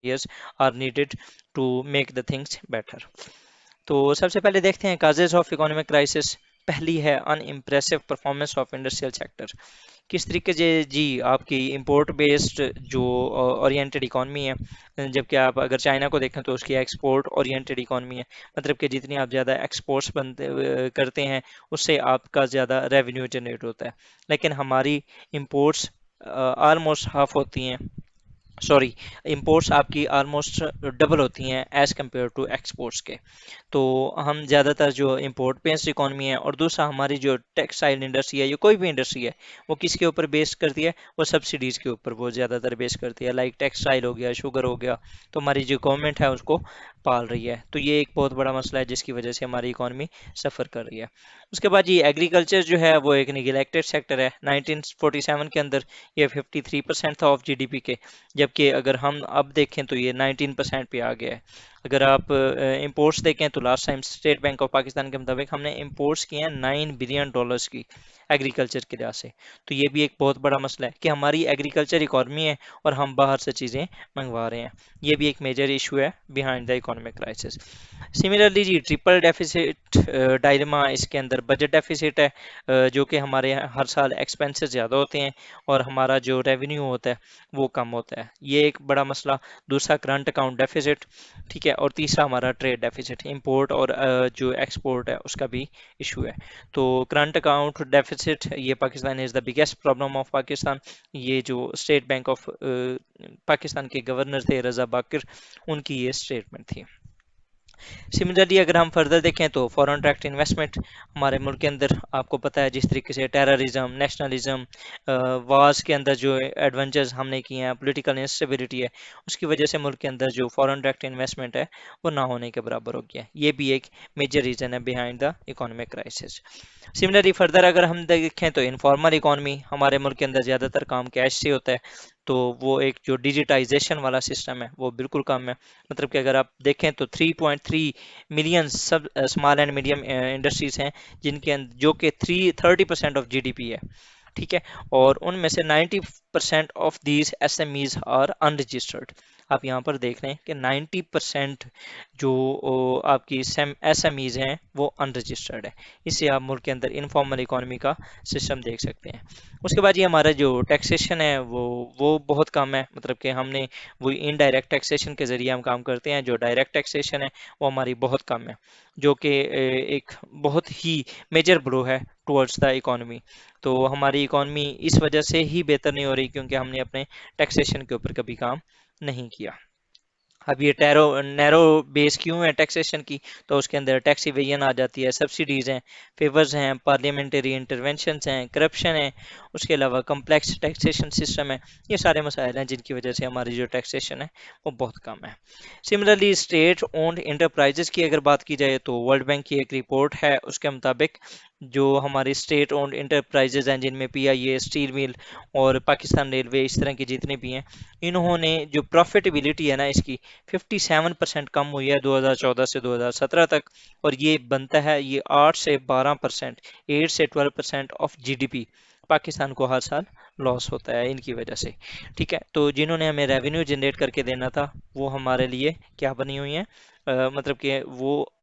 years are needed to make the things better. तो सबसे पहले देखते हैं काजेज ऑफ इकोनॉमिक क्राइसिस। पहली है unimpressive performance of industrial sector. किस तरीके से जी आपकी इंपोर्ट बेस्ड जो ओरिएंटेड इकॉनमी है, जबकि आप अगर चाइना को देखें तो उसकी एक्सपोर्ट ओरिएंटेड इकॉनमी है। मतलब कि जितनी आप ज़्यादा एक्सपोर्ट्स बनते करते हैं उससे आपका ज़्यादा रेवेन्यू जनरेट होता है। लेकिन हमारी इंपोर्ट्स ऑलमोस्ट हाफ होती हैं, सॉरी, इंपोर्ट्स आपकी ऑलमोस्ट डबल होती हैं एज़ कम्पेयर टू एक्सपोर्ट्स के। तो हम ज़्यादातर जो इंपोर्ट बेस्ड इकॉनमी है, और दूसरा हमारी जो टेक्सटाइल इंडस्ट्री है या कोई भी इंडस्ट्री है वो किसके ऊपर बेस करती है, वो सब्सिडीज़ के ऊपर वो ज़्यादातर बेस करती है। लाइक टेक्सटाइल हो गया, शुगर हो गया, तो हमारी जो गवर्नमेंट है उसको पाल रही है। तो ये एक बहुत बड़ा मसला है जिसकी वजह से हमारी इकॉनमी सफ़र कर रही है। उसके बाद ये एग्रीकल्चर जो है वो एक निगलेक्टेड सेक्टर है। 1947 के अंदर ये 53% था ऑफ जीडीपी के, जबकि अगर हम अब देखें तो ये 19% पे आ गया है। अगर आप इंपोर्ट्स देखें तो last time state bank of Pakistan के मुताबिक हमने इंपोर्ट्स किए हैं $9 बिलियन की एग्रीकल्चर के लिहाज से। तो ये भी एक बहुत बड़ा मसला है कि हमारी एग्रीकल्चर इकॉनमी है और हम बाहर से चीज़ें मंगवा रहे हैं। ये भी एक मेजर इशू है behind the economic crisis. Similarly G triple deficit dilemma इसके अंदर बजट डेफिसिट है, जो कि हमारे यहाँ हर साल एक्सपेंसेस ज़्यादा होते हैं और हमारा जो रेवेन्यू होता है वो कम होता है। ये एक बड़ा मसला। दूसरा करंट अकाउंट डेफिसिट, ठीक है, और तीसरा हमारा ट्रेड डेफिसिट, इंपोर्ट और जो एक्सपोर्ट है उसका भी इशू है। तो करंट अकाउंट डेफिसिट ये Pakistan is the biggest problem of Pakistan. ये जो स्टेट बैंक ऑफ पाकिस्तान के गवर्नर थे रजा बाकिर, उनकी ये स्टेटमेंट थी। सिमिलरली अगर हम फर्दर देखें तो फॉरेन डायरेक्ट इन्वेस्टमेंट हमारे मुल्क के अंदर, आपको पता है जिस तरीके से टेररिज्म, नेशनलिज्म, वार्स के अंदर जो एडवेंचर्स हमने किए हैं, पॉलिटिकल इंस्टेबिलिटी है, उसकी वजह से मुल्क के अंदर जो फॉरेन डायरेक्ट इन्वेस्टमेंट है वो ना होने के बराबर हो गया है। ये भी एक मेजर रीज़न है behind the economic crisis. Similarly further अगर हम देखें तो इनफॉर्मल इकॉनमी, हमारे मुल्क के अंदर ज़्यादातर काम कैश से होता है। तो वो एक जो डिजिटाइजेशन वाला सिस्टम है वो बिल्कुल कम है। मतलब कि अगर आप देखें तो 3.3 मिलियन सब स्मॉल एंड मीडियम इंडस्ट्रीज हैं जो कि 30% ऑफ जीडीपी है, ठीक है। और उनमें से 90% of these SMEs are unregistered. आप यहाँ पर देख रहे हैं कि 90% जो आपकी एसएमईज हैं वो अनरजिस्टर्ड है। इससे आप मुल्क के अंदर इनफॉर्मल इकोनॉमी का सिस्टम देख सकते हैं। उसके बाद ये हमारा जो टैक्सेशन है वो बहुत कम है। मतलब कि हमने वो इनडायरेक्ट टैक्सेशन के ज़रिए हम काम करते हैं, जो डायरेक्ट टैक्सेशन है वो हमारी बहुत कम है, जो कि एक बहुत ही मेजर ब्लो है टुवर्ड्स द इकोनॉमी। तो हमारी इकोनॉमी इस वजह से ही बेहतर नहीं हो रही क्योंकि हमने अपने टैक्सेशन के ऊपर कभी काम नहीं किया। अब ये टैरो नैरो बेस क्यों है टैक्सेशन की, तो उसके अंदर टैक्स इवेजन आ जाती है, सब्सिडीज़ हैं, फेवर्स हैं, पार्लियामेंट्री इंटरवेंशंस हैं, करप्शन है, उसके अलावा कम्प्लेक्स टैक्सेशन सिस्टम है। ये सारे मसाइल हैं जिनकी वजह से हमारी जो टैक्सेशन है वो बहुत कम है। सिमिलरली स्टेट ओन्ड इंटरप्राइजेस की अगर बात की जाए तो वर्ल्ड बैंक की एक रिपोर्ट है, उसके मुताबिक जो हमारी स्टेट ओन्ड इंटरप्राइजेज हैं जिनमें पीआईए, स्टील मिल और पाकिस्तान रेलवे, इस तरह की जितने भी हैं, इन्होंने जो प्रॉफिटेबिलिटी है ना इसकी 57% कम हुई है 2014 से 2017 तक। और ये बनता है ये 8 से 12%, 8 से 12% ऑफ जीडीपी पाकिस्तान को हर साल लॉस होता है इनकी वजह से, ठीक है। तो जिन्होंने हमें रेवेन्यू जनरेट करके देना था वो हमारे लिए क्या बनी हुई हैं, मतलब कि वो